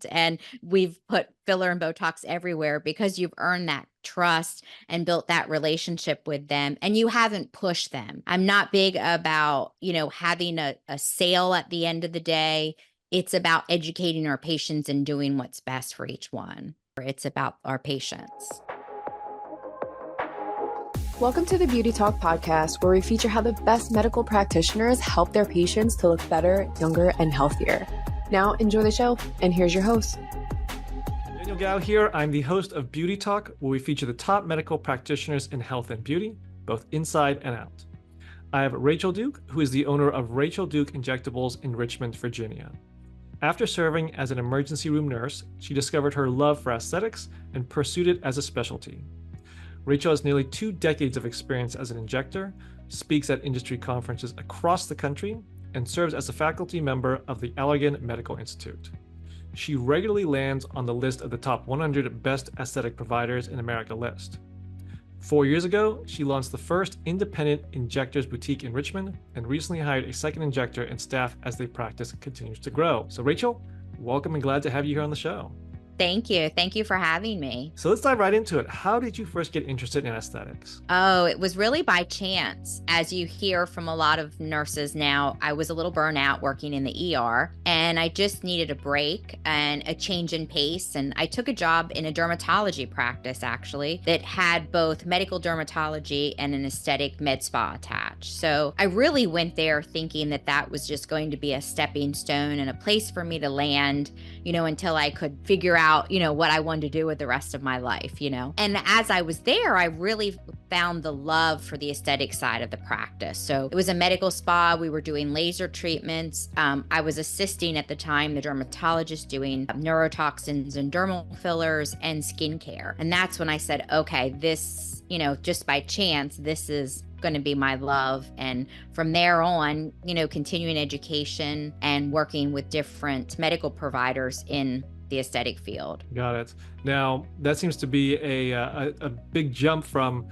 And we've put filler and Botox everywhere because you've earned that trust and built that relationship with them, and you haven't pushed them. I'm not big about, having a sale at the end of the day. It's about educating our patients and doing what's best for each one. It's about our patients. Welcome to the Beauty Talk podcast, where we feature how the best medical practitioners help their patients to look better, younger, and healthier. Now, enjoy the show, and here's your host. Daniel Gao here. I'm the host of Beauty Talk, where we feature the top medical practitioners in health and beauty, both inside and out. I have Rachel Duke, who is the owner of Rachel Duke Injectables in Richmond, Virginia. After serving as an emergency room nurse, she discovered her love for aesthetics and pursued it as a specialty. Rachel has nearly 2 decades of experience as an injector, speaks at industry conferences across the country, and serves as a faculty member of the Allergan Medical Institute. She regularly lands on the list of the top 100 best aesthetic providers in America list. 4 years ago, she launched the first independent injectors boutique in Richmond and recently hired a second injector and staff as their practice continues to grow. So Rachel, welcome and glad to have you here on the show. Thank you. Thank you for having me. So let's dive right into it. How did you first get interested in aesthetics? Oh, it was really by chance. As you hear from a lot of nurses now, I was a little burnout working in the ER, and I just needed a break and a change in pace. And I took a job in a dermatology practice, actually, that had both medical dermatology and an aesthetic med spa attached. So I really went there thinking that that was just going to be a stepping stone and a place for me to land, until I could figure out, what I wanted to do with the rest of my life, And as I was there, I really found the love for the aesthetic side of the practice. So it was a medical spa. We were doing laser treatments. I was assisting at the time the dermatologist doing neurotoxins and dermal fillers and skincare. And that's when I said, okay, this, just by chance, this is going to be my love. And from there on, continuing education and working with different medical providers in the aesthetic field. Got it. Now, that seems to be a big jump from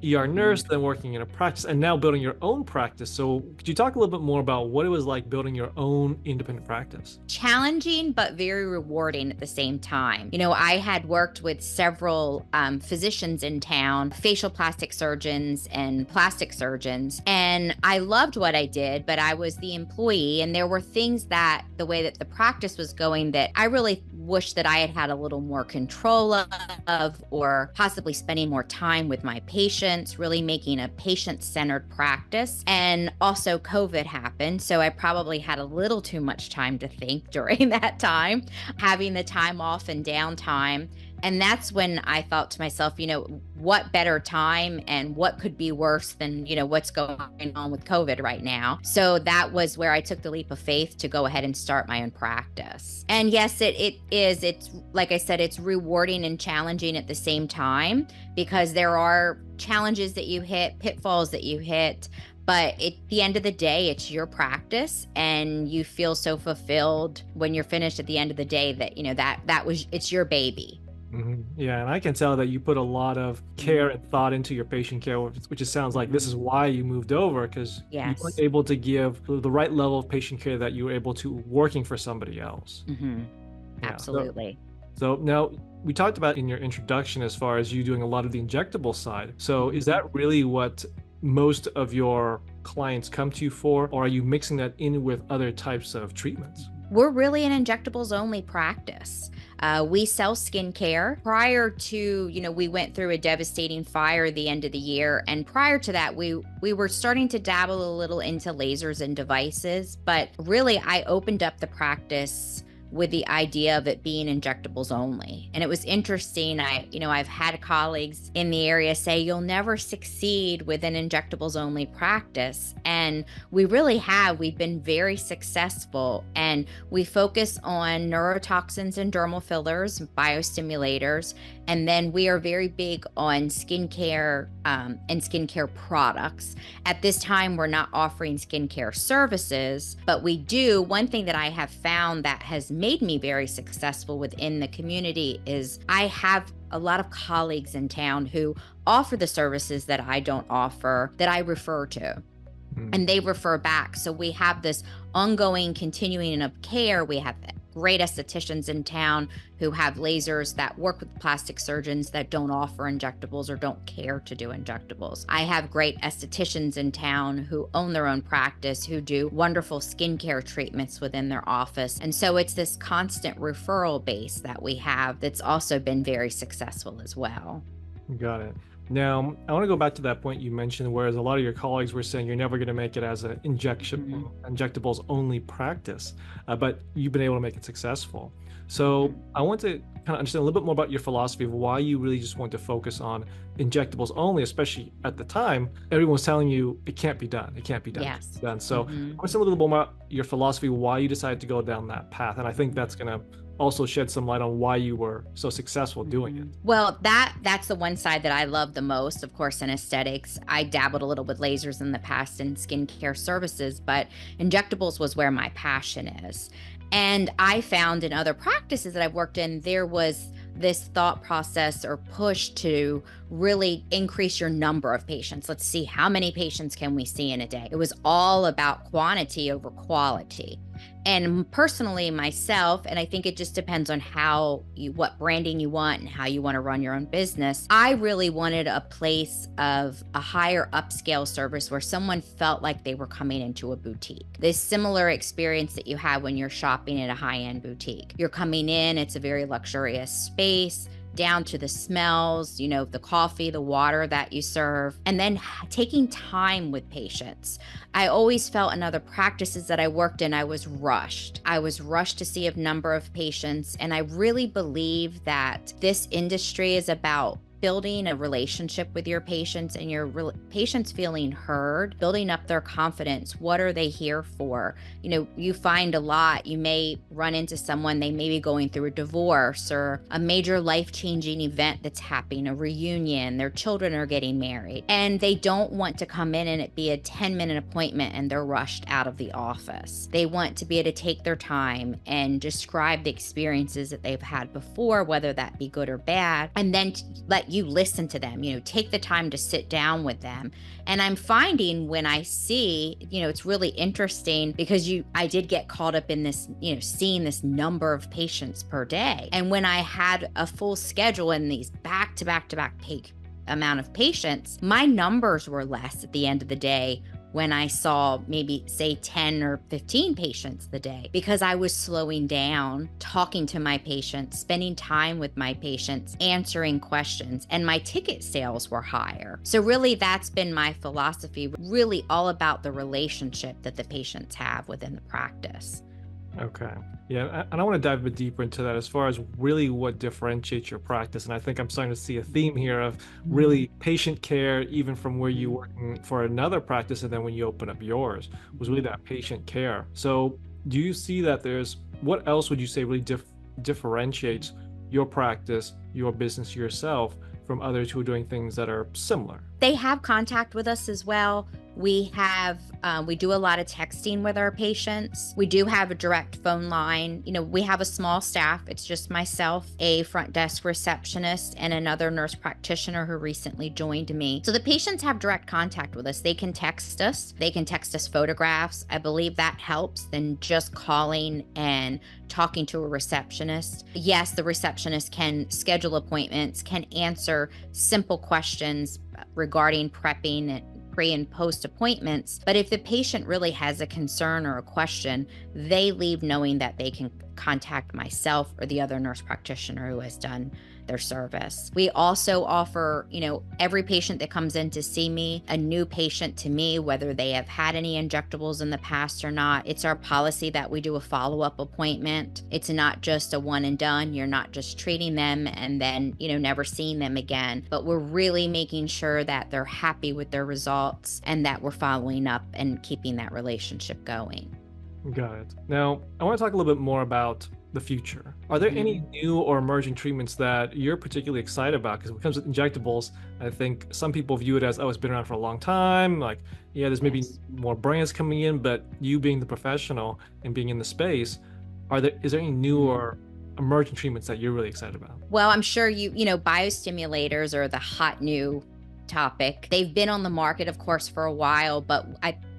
ER nurse, then working in a practice, and now building your own practice. So could you talk a little bit more about what it was like building your own independent practice? Challenging, but very rewarding at the same time. I had worked with several physicians in town, facial plastic surgeons and plastic surgeons, and I loved what I did, but I was the employee, and there were things that the way that the practice was going that I really wish that I had had a little more control of, or possibly spending more time with my patients, really making a patient-centered practice. And also COVID happened, so I probably had a little too much time to think during that time, having the time off and downtime. And that's when I thought to myself, what better time and what could be worse than, what's going on with COVID right now. So that was where I took the leap of faith to go ahead and start my own practice. And yes, it's like I said, it's rewarding and challenging at the same time, because there are challenges that you hit, pitfalls that you hit. But at the end of the day, it's your practice, and you feel so fulfilled when you're finished at the end of the day that, it's your baby. Mm-hmm. Yeah, and I can tell that you put a lot of care and thought into your patient care, which it sounds like this is why you moved over, because you weren't able to give the right level of patient care that you were able to working for somebody else. Mm-hmm. Yeah. Absolutely. So now we talked about in your introduction as far as you doing a lot of the injectable side. So is that really what most of your clients come to you for, or are you mixing that in with other types of treatments? We're really an injectables only practice. We sell skincare. Prior to, we went through a devastating fire at the end of the year. And prior to that, we were starting to dabble a little into lasers and devices. But really, I opened up the practice with the idea of it being injectables only. And it was interesting. I've had colleagues in the area say, you'll never succeed with an injectables only practice. And we really have. We've been very successful. And we focus on neurotoxins and dermal fillers, bio-stimulators. And then we are very big on skincare and skincare products. At this time, we're not offering skincare services, but we do. One thing that I have found that has made me very successful within the community is I have a lot of colleagues in town who offer the services that I don't offer, that I refer to. And they refer back. So we have this ongoing continuing of care. We have great estheticians in town who have lasers that work with plastic surgeons that don't offer injectables or don't care to do injectables. I have great estheticians in town who own their own practice, who do wonderful skincare treatments within their office. And so it's this constant referral base that we have that's also been very successful as well. Got it. Now, I want to go back to that point you mentioned, whereas a lot of your colleagues were saying you're never going to make it as an injectables only practice, but you've been able to make it successful. So I want to kind of understand a little bit more about your philosophy of why you really just want to focus on injectables only, especially at the time, everyone was telling you it can't be done. It can't be done. Yes. It can't be done. So I want to understand a little bit more about your philosophy, why you decided to go down that path. And I think that's going to also shed some light on why you were so successful doing it. Well, that's the one side that I love the most, of course, in aesthetics. I dabbled a little with lasers in the past in skincare services, but injectables was where my passion is. And I found in other practices that I've worked in, there was this thought process or push to really increase your number of patients. Let's see, how many patients can we see in a day? It was all about quantity over quality. And personally, myself, and I think it just depends on what branding you want and how you want to run your own business. I really wanted a place of a higher upscale service where someone felt like they were coming into a boutique. This similar experience that you have when you're shopping at a high-end boutique. You're coming in, it's a very luxurious space, down to the smells, the coffee, the water that you serve, and then taking time with patients. I always felt in other practices that I worked in, I was rushed. I was rushed to see a number of patients, and I really believe that this industry is about building a relationship with your patients and your patients feeling heard, building up their confidence. What are they here for? You find a lot, you may run into someone, they may be going through a divorce or a major life-changing event that's happening, a reunion, their children are getting married, and they don't want to come in and it be a 10-minute appointment and they're rushed out of the office. They want to be able to take their time and describe the experiences that they've had before, whether that be good or bad, and then let you listen to them, take the time to sit down with them. And I'm finding when I see, it's really interesting because I did get caught up in this, seeing this number of patients per day. And when I had a full schedule and these back to back amount of patients, my numbers were less at the end of the day when I saw maybe say 10 or 15 patients a day, because I was slowing down, talking to my patients, spending time with my patients, answering questions, and my ticket sales were higher. So really that's been my philosophy, really all about the relationship that the patients have within the practice. Okay. Yeah. And I want to dive a bit deeper into that as far as really what differentiates your practice. And I think I'm starting to see a theme here of really patient care, even from where you working for another practice. And then when you open up yours was really that patient care. So do you see that what else would you say really differentiates your practice, your business, yourself from others who are doing things that are similar? They have contact with us as well. We do a lot of texting with our patients. We do have a direct phone line. We have a small staff. It's just myself, a front desk receptionist, and another nurse practitioner who recently joined me. So the patients have direct contact with us. They can text us. They can text us photographs. I believe that helps than just calling and talking to a receptionist. Yes, the receptionist can schedule appointments, can answer simple questions regarding prepping and pre and post appointments. But if the patient really has a concern or a question, they leave knowing that they can contact myself or the other nurse practitioner who has done their service. We also offer, every patient that comes in to see me, a new patient to me, whether they have had any injectables in the past or not. It's our policy that we do a follow-up appointment. It's not just a one and done. You're not just treating them and then, never seeing them again, but we're really making sure that they're happy with their results and that we're following up and keeping that relationship going. Got it. Now, I want to talk a little bit more about the future. Are there any new or emerging treatments that you're particularly excited about? Because when it comes to injectables, I think some people view it as, oh, it's been around for a long time. Like, yeah, there's maybe more brands coming in, but you being the professional and being in the space, is there any new or emerging treatments that you're really excited about? Well, I'm sure bio-stimulators are the hot new topic. They've been on the market, of course, for a while, but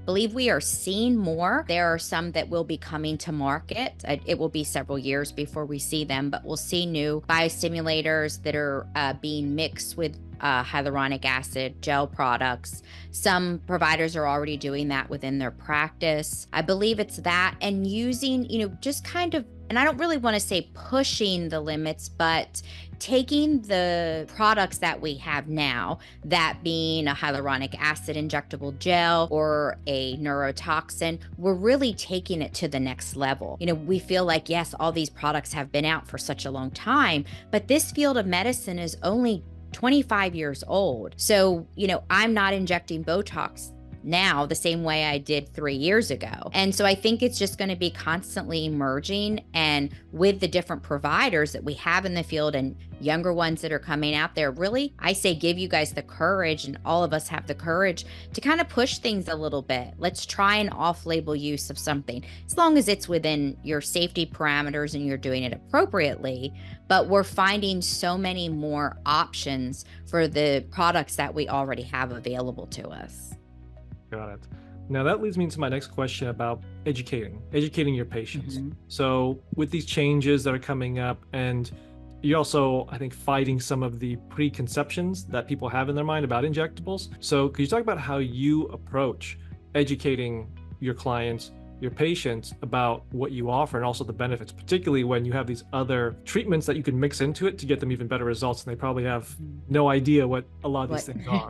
believe we are seeing more. There are some that will be coming to market. It will be several years before we see them, but we'll see new biostimulators that are being mixed with hyaluronic acid gel products. Some providers are already doing that within their practice. I believe it's that, and using, just kind of, and I don't really want to say pushing the limits, but taking the products that we have now, that being a hyaluronic acid injectable gel or a neurotoxin, we're really taking it to the next level. We feel like, yes, all these products have been out for such a long time, but this field of medicine is only 25 years old. So, I'm not injecting Botox now the same way I did 3 years ago. And so I think it's just going to be constantly emerging. And with the different providers that we have in the field and younger ones that are coming out there, really, I say give you guys the courage, and all of us have the courage to kind of push things a little bit. Let's try an off-label use of something, as long as it's within your safety parameters and you're doing it appropriately. But we're finding so many more options for the products that we already have available to us. Got it. Now that leads me to my next question about educating your patients. Mm-hmm. So with these changes that are coming up, and you're also, I think, fighting some of the preconceptions that people have in their mind about injectables. So could you talk about how you approach educating your clients, your patients, about what you offer and also the benefits, particularly when you have these other treatments that you can mix into it to get them even better results, and they probably have no idea what a lot of these things are.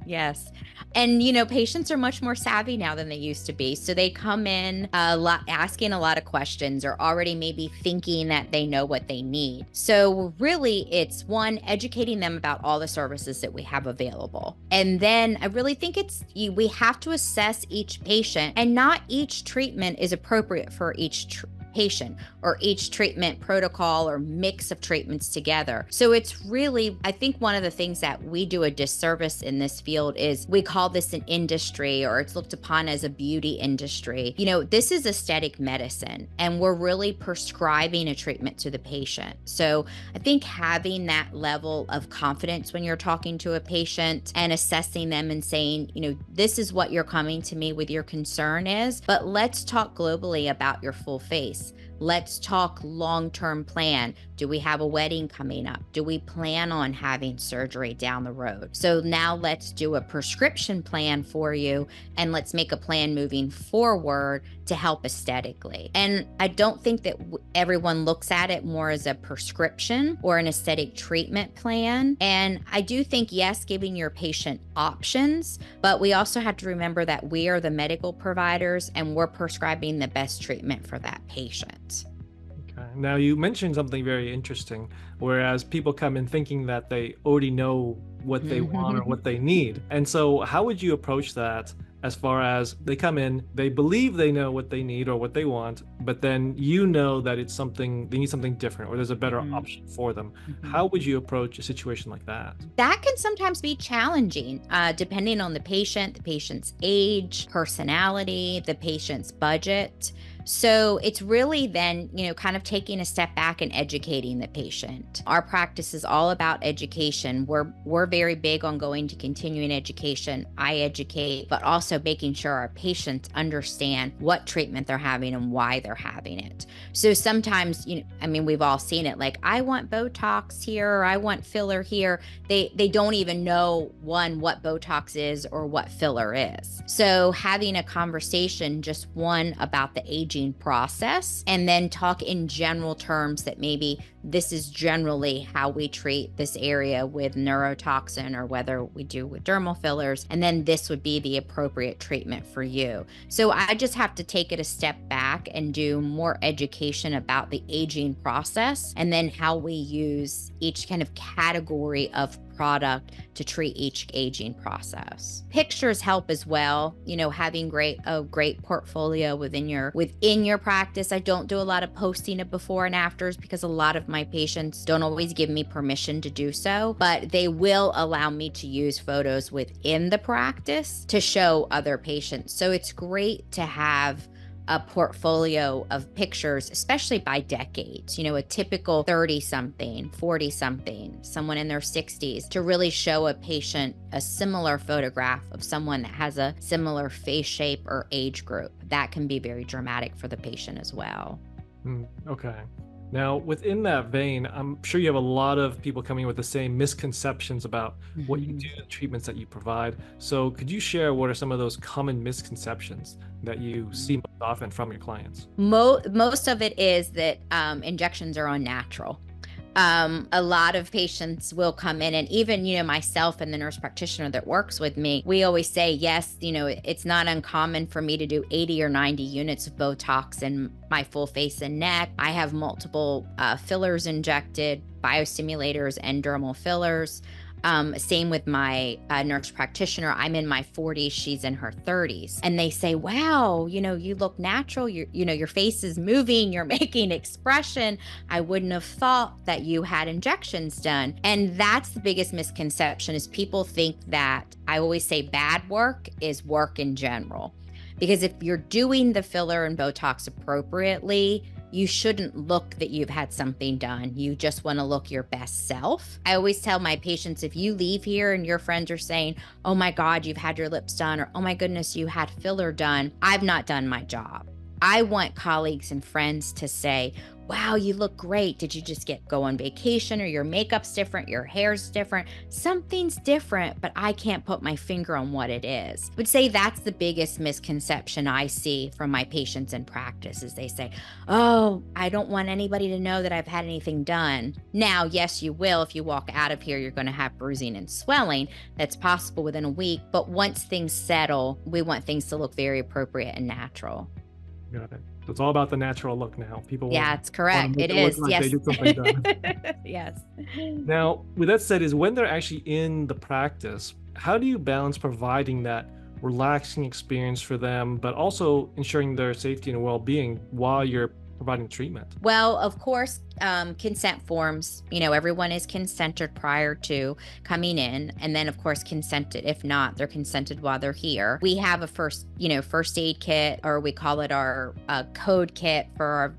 Yes. And, patients are much more savvy now than they used to be. So they come in a lot, asking a lot of questions, or already maybe thinking that they know what they need. So really, it's one, educating them about all the services that we have available. And then I really think we have to assess each patient, and not each treatment is appropriate for each patient or each treatment protocol or mix of treatments together. So it's really, I think one of the things that we do a disservice in this field is we call this an industry, or it's looked upon as a beauty industry. This is aesthetic medicine, and we're really prescribing a treatment to the patient. So I think having that level of confidence when you're talking to a patient and assessing them and saying, this is what you're coming to me with your concern is, but let's talk globally about your full face. Let's talk long-term plan. Do we have a wedding coming up? Do we plan on having surgery down the road? So now let's do a prescription plan for you, and let's make a plan moving forward to help aesthetically. And I don't think that everyone looks at it more as a prescription or an aesthetic treatment plan. And I do think, yes, giving your patient options, but we also have to remember that we are the medical providers and we're prescribing the best treatment for that patient. Okay. Now you mentioned something very interesting, whereas people come in thinking that they already know what they want or what they need. And so how would you approach that, as far as they come in, they believe they know what they need or what they want, but then that it's something, they need something different, or there's a better option for them. How would you approach a situation like that? That can sometimes be challenging, depending on the patient's age, personality, the patient's budget. So it's really then, kind of taking a step back and educating the patient. Our practice is all about education. We're very big on going to continuing education. I educate, but also making sure our patients understand what treatment they're having and why they're having it. So sometimes, we've all seen it, like, I want Botox here, or I want filler here. They don't even know, one, what Botox is or what filler is. So having a conversation, just one, about the aging process, and then talk in general terms that maybe this is generally how we treat this area with neurotoxin, or whether we do with dermal fillers, and then this would be the appropriate treatment for you. So I just have to take it a step back and do more education about the aging process, and then how we use each kind of category of product to treat each aging process. Pictures help as well, having a great portfolio within your practice. I don't do a lot of posting of before and afters, because a lot of my patients don't always give me permission to do so, but they will allow me to use photos within the practice to show other patients. So it's great to have a portfolio of pictures, especially by decades, a typical 30 something, 40 something, someone in their 60s, to really show a patient a similar photograph of someone that has a similar face shape or age group. That can be very dramatic for the patient as well. Okay. Now, within that vein, I'm sure you have a lot of people coming with the same misconceptions about what you do, the treatments that you provide. So could you share what are some of those common misconceptions that you see most often from your clients? Most of it is that injections are unnatural. A lot of patients will come in, and even, myself and the nurse practitioner that works with me, we always say, yes, it's not uncommon for me to do 80 or 90 units of Botox in my full face and neck. I have multiple fillers injected, biostimulators and dermal fillers. Same with my nurse practitioner. I'm in my 40s, she's in her 30s. And they say, wow, you look natural. Your face is moving, you're making expression. I wouldn't have thought that you had injections done. And that's the biggest misconception, is people think that, I always say, bad work is work in general. Because if you're doing the filler and Botox appropriately, you shouldn't look that you've had something done. You just want to look your best self. I always tell my patients, if you leave here and your friends are saying, oh my God, you've had your lips done, or oh my goodness, you had filler done, I've not done my job. I want colleagues and friends to say, wow, you look great. Did you just go on vacation, or your makeup's different, your hair's different, something's different, but I can't put my finger on what it is. I would say that's the biggest misconception I see from my patients in practice, is they say, oh, I don't want anybody to know that I've had anything done. Now, yes, you will. If you walk out of here, you're going to have bruising and swelling. That's possible within a week. But once things settle, we want things to look very appropriate and natural. Got it. So it's all about the natural look now. People Yeah, it's correct. It is. Like yes. they did something done. Yes. Now, with that said, is when they're actually in the practice, how do you balance providing that relaxing experience for them, but also ensuring their safety and well-being while you're providing treatment? Well, of course, consent forms, everyone is consented prior to coming in. And then, of course, consented. If not, they're consented while they're here. We have a first aid kit, or we call it our code kit for our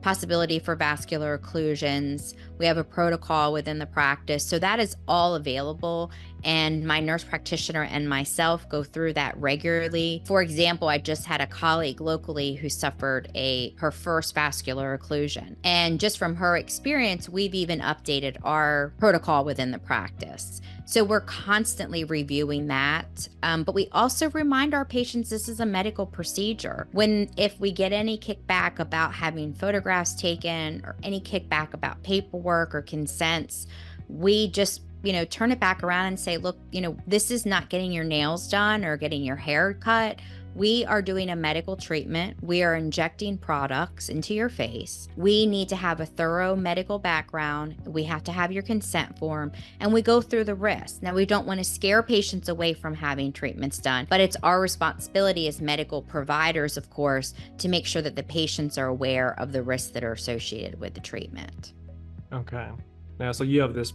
possibility for vascular occlusions. We have a protocol within the practice. So that is all available. And my nurse practitioner and myself go through that regularly. For example, I just had a colleague locally who suffered her first vascular occlusion. And just from her experience, we've even updated our protocol within the practice. So we're constantly reviewing that. But we also remind our patients this is a medical procedure. If we get any kickback about having photographs taken, or any kickback about paperwork or consents, we just turn it back around and say, look, this is not getting your nails done or getting your hair cut. We are doing a medical treatment. We are injecting products into your face. We need to have a thorough medical background. We have to have your consent form, and we go through the risks. Now, we don't want to scare patients away from having treatments done, but it's our responsibility as medical providers, of course, to make sure that the patients are aware of the risks that are associated with the treatment. Okay. Now, so you have this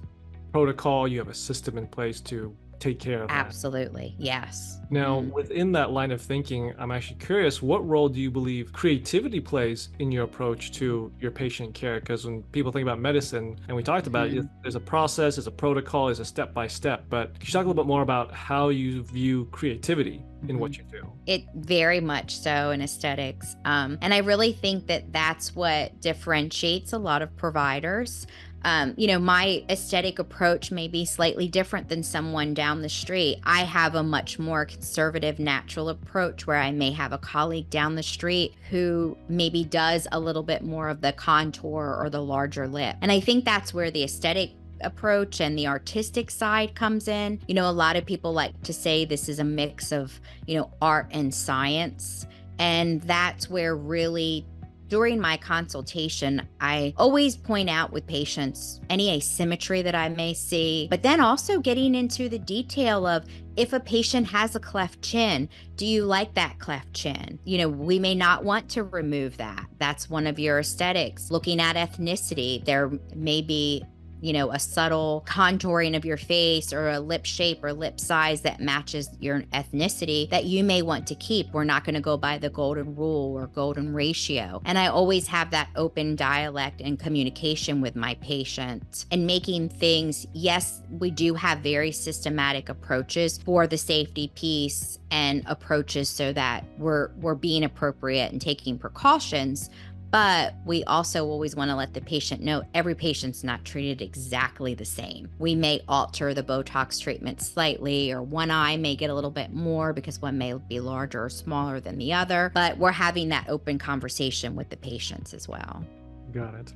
protocol, you have a system in place to take care of that. Absolutely. Yes. Now, within that line of thinking, I'm actually curious, what role do you believe creativity plays in your approach to your patient care? Because when people think about medicine, and we talked about it, there's a process, there's a protocol, there's a step-by-step, but can you talk a little bit more about how you view creativity in what you do? It very much so in aesthetics. And I really think that that's what differentiates a lot of providers. My aesthetic approach may be slightly different than someone down the street. I have a much more conservative, natural approach, where I may have a colleague down the street who maybe does a little bit more of the contour or the larger lip. And I think that's where the aesthetic approach and the artistic side comes in. A lot of people like to say this is a mix of, art and science. And that's where really, during my consultation, I always point out with patients any asymmetry that I may see, but then also getting into the detail of, if a patient has a cleft chin, do you like that cleft chin? We may not want to remove that. That's one of your aesthetics. Looking at ethnicity, there may be a subtle contouring of your face or a lip shape or lip size that matches your ethnicity that you may want to keep. We're not going to go by the golden rule or golden ratio. And I always have that open dialect and communication with my patients and making things, yes, we do have very systematic approaches for the safety piece and approaches so that we're being appropriate and taking precautions. But we also always want to let the patient know every patient's not treated exactly the same. We may alter the Botox treatment slightly, or one eye may get a little bit more because one may be larger or smaller than the other. But we're having that open conversation with the patients as well. Got it.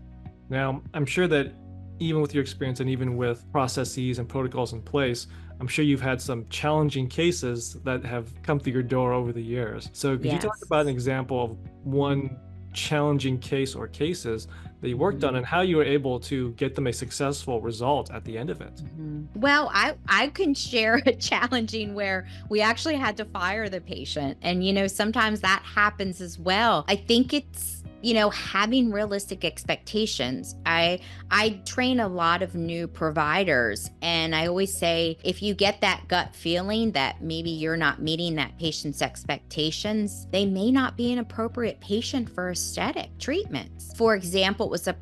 Now, I'm sure that even with your experience and even with processes and protocols in place, I'm sure you've had some challenging cases that have come through your door over the years. So could you talk about an example of one challenging case or cases that you worked on and how you were able to get them a successful result at the end of it? Well, I can share a challenging where we actually had to fire the patient. And, sometimes that happens as well. I think it's, having realistic expectations. I train a lot of new providers, and I always say, if you get that gut feeling that maybe you're not meeting that patient's expectations, they may not be an appropriate patient for aesthetic treatments. For example, it was a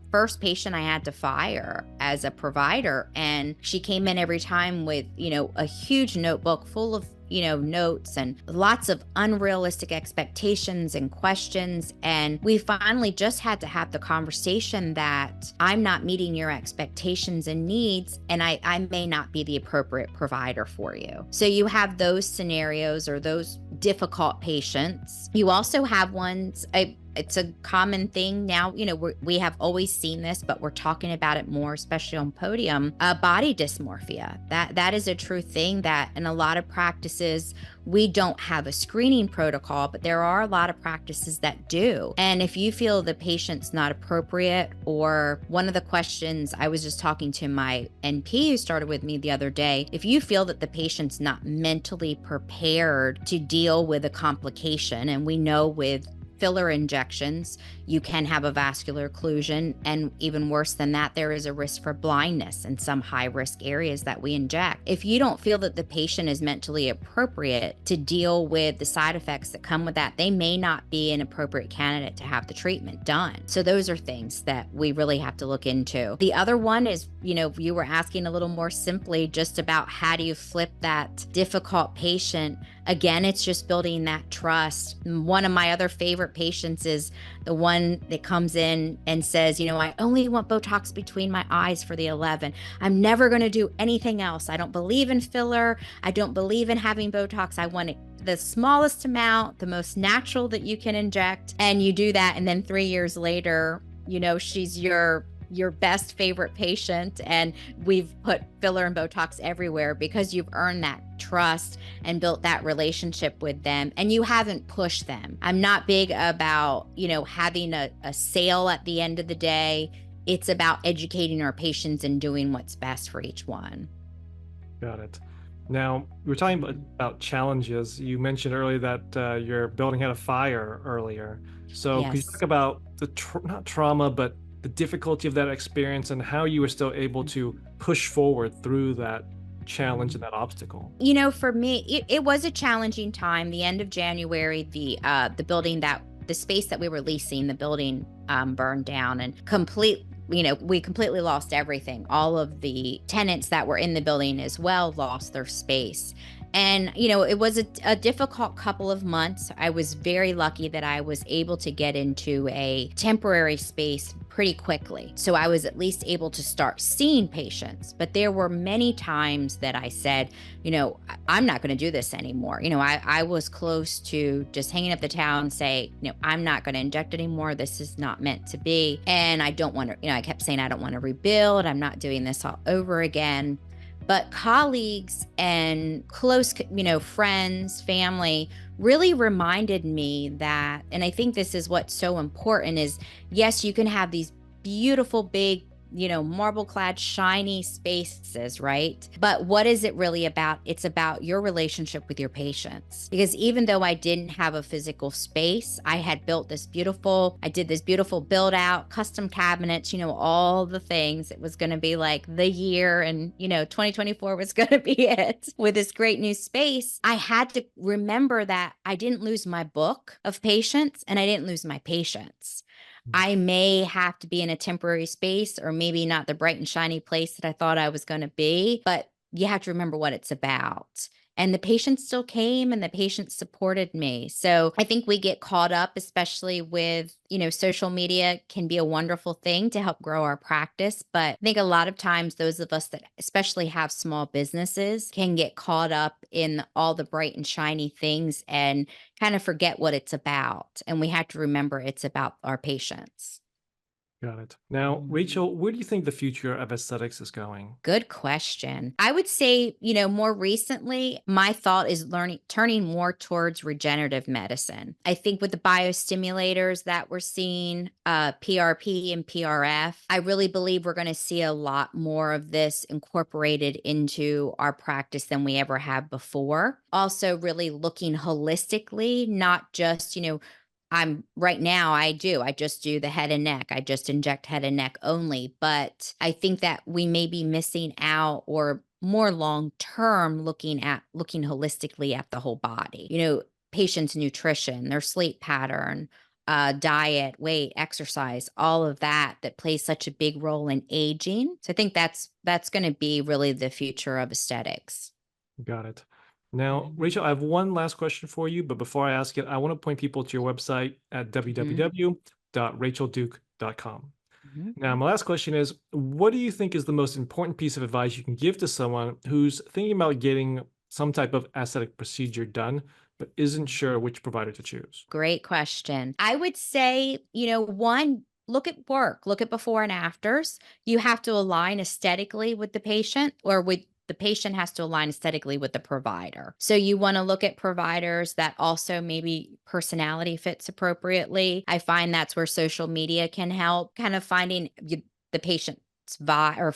first patient I had to fire as a provider, and she came in every time with, a huge notebook full of notes and lots of unrealistic expectations and questions. And we finally just had to have the conversation that I'm not meeting your expectations and needs, and I may not be the appropriate provider for you. So you have those scenarios or those difficult patients. You also have ones, it's a common thing now, we have always seen this, but we're talking about it more, especially on podium, body dysmorphia. That is a true thing that in a lot of practices, we don't have a screening protocol, but there are a lot of practices that do. And if you feel the patient's not appropriate, or one of the questions, I was just talking to my NP who started with me the other day, if you feel that the patient's not mentally prepared to deal with a complication, and we know with filler injections, you can have a vascular occlusion, and even worse than that, there is a risk for blindness in some high-risk areas that we inject. If you don't feel that the patient is mentally appropriate to deal with the side effects that come with that, they may not be an appropriate candidate to have the treatment done. So those are things that we really have to look into. The other one is, you were asking a little more simply just about how do you flip that difficult patient. Again, it's just building that trust. One of my other favorite patients is the one that comes in and says, I only want Botox between my eyes for the 11. I'm never going to do anything else. I don't believe in filler. I don't believe in having Botox. I want it the smallest amount, the most natural that you can inject. And you do that. And then 3 years later, she's your best favorite patient, and we've put filler and Botox everywhere because you've earned that trust and built that relationship with them, and you haven't pushed them. I'm not big about, having a sale at the end of the day. It's about educating our patients and doing what's best for each one. Got it. Now, we were talking about challenges. You mentioned earlier that your building had a fire earlier. So could you talk about the not trauma, but the difficulty of that experience and how you were still able to push forward through that challenge and that obstacle? For me, it was a challenging time. The end of January, the space that we were leasing, the building burned down, and we completely lost everything. All of the tenants that were in the building as well lost their space. And, it was a difficult couple of months. I was very lucky that I was able to get into a temporary space pretty quickly. So I was at least able to start seeing patients. But there were many times that I said, I'm not going to do this anymore. I was close to just hanging up the towel and say, I'm not going to inject anymore. This is not meant to be. And I don't want to, I kept saying, I don't want to rebuild. I'm not doing this all over again. But colleagues and close, friends, family really reminded me that, and I think this is what's so important is, yes, you can have these beautiful, big, marble clad, shiny spaces, right? But what is it really about? It's about your relationship with your patients. Because even though I didn't have a physical space, I did this beautiful build out, custom cabinets, all the things. It was going to be like the year, and 2024 was going to be it with this great new space. I had to remember that I didn't lose my book of patients and I didn't lose my patients. I may have to be in a temporary space, or maybe not the bright and shiny place that I thought I was going to be, but you have to remember what it's about. And the patients still came and the patients supported me. So I think we get caught up, especially with, social media can be a wonderful thing to help grow our practice. But I think a lot of times those of us that especially have small businesses can get caught up in all the bright and shiny things and kind of forget what it's about. And we have to remember it's about our patients. Got it. Now, Rachel, where do you think the future of aesthetics is going? Good question. I would say, more recently, my thought is turning more towards regenerative medicine. I think with the biostimulators that we're seeing, PRP and PRF, I really believe we're going to see a lot more of this incorporated into our practice than we ever have before. Also, really looking holistically, not just, I just do the head and neck. I just inject head and neck only. But I think that we may be missing out, or more long term looking holistically at the whole body. Patients' nutrition, their sleep pattern, diet, weight, exercise, all of that plays such a big role in aging. So I think that's going to be really the future of aesthetics. Got it. Now, Rachel, I have one last question for you, but before I ask it, I want to point people to your website at www.rachelduke.com. Now, my last question is, what do you think is the most important piece of advice you can give to someone who's thinking about getting some type of aesthetic procedure done, but isn't sure which provider to choose? Great question. I would say, one, look at work, look at before and afters. You have to align aesthetically with the patient, or the patient has to align aesthetically with the provider. So you want to look at providers that also maybe personality fits appropriately. I find that's where social media can help, kind of finding the patient's vibe, or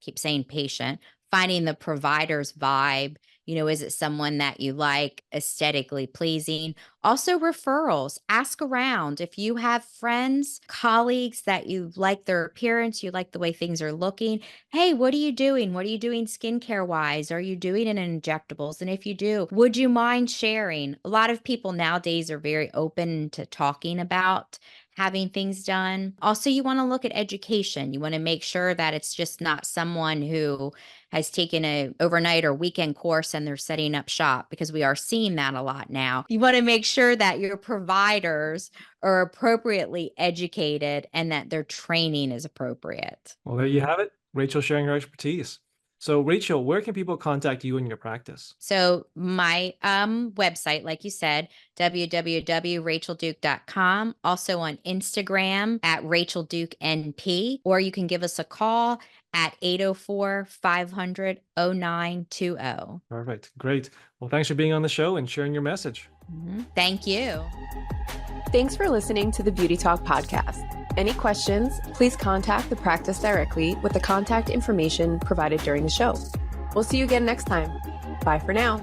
keep saying patient, finding the provider's vibe. Is it someone that you like, aesthetically pleasing? Also, referrals. Ask around. If you have friends, colleagues that you like their appearance, you like the way things are looking. Hey, what are you doing? What are you doing skincare wise? Are you doing it in injectables? And if you do, would you mind sharing? A lot of people nowadays are very open to talking about having things done. Also, you want to look at education. You want to make sure that it's just not someone who has taken a overnight or weekend course and they're setting up shop, because we are seeing that a lot now. You want to make sure that your providers are appropriately educated and that their training is appropriate. Well, there you have it. Rachel sharing her expertise. So, Rachel, where can people contact you in your practice? So my website, like you said, www.rachelduke.com. Also on Instagram at RachelDukeNP, or you can give us a call at 804-500-0920. Perfect. Great. Well, thanks for being on the show and sharing your message. Thank you. Thanks for listening to the Beauty Talk podcast. Any questions, please contact the practice directly with the contact information provided during the show. We'll see you again next time. Bye for now.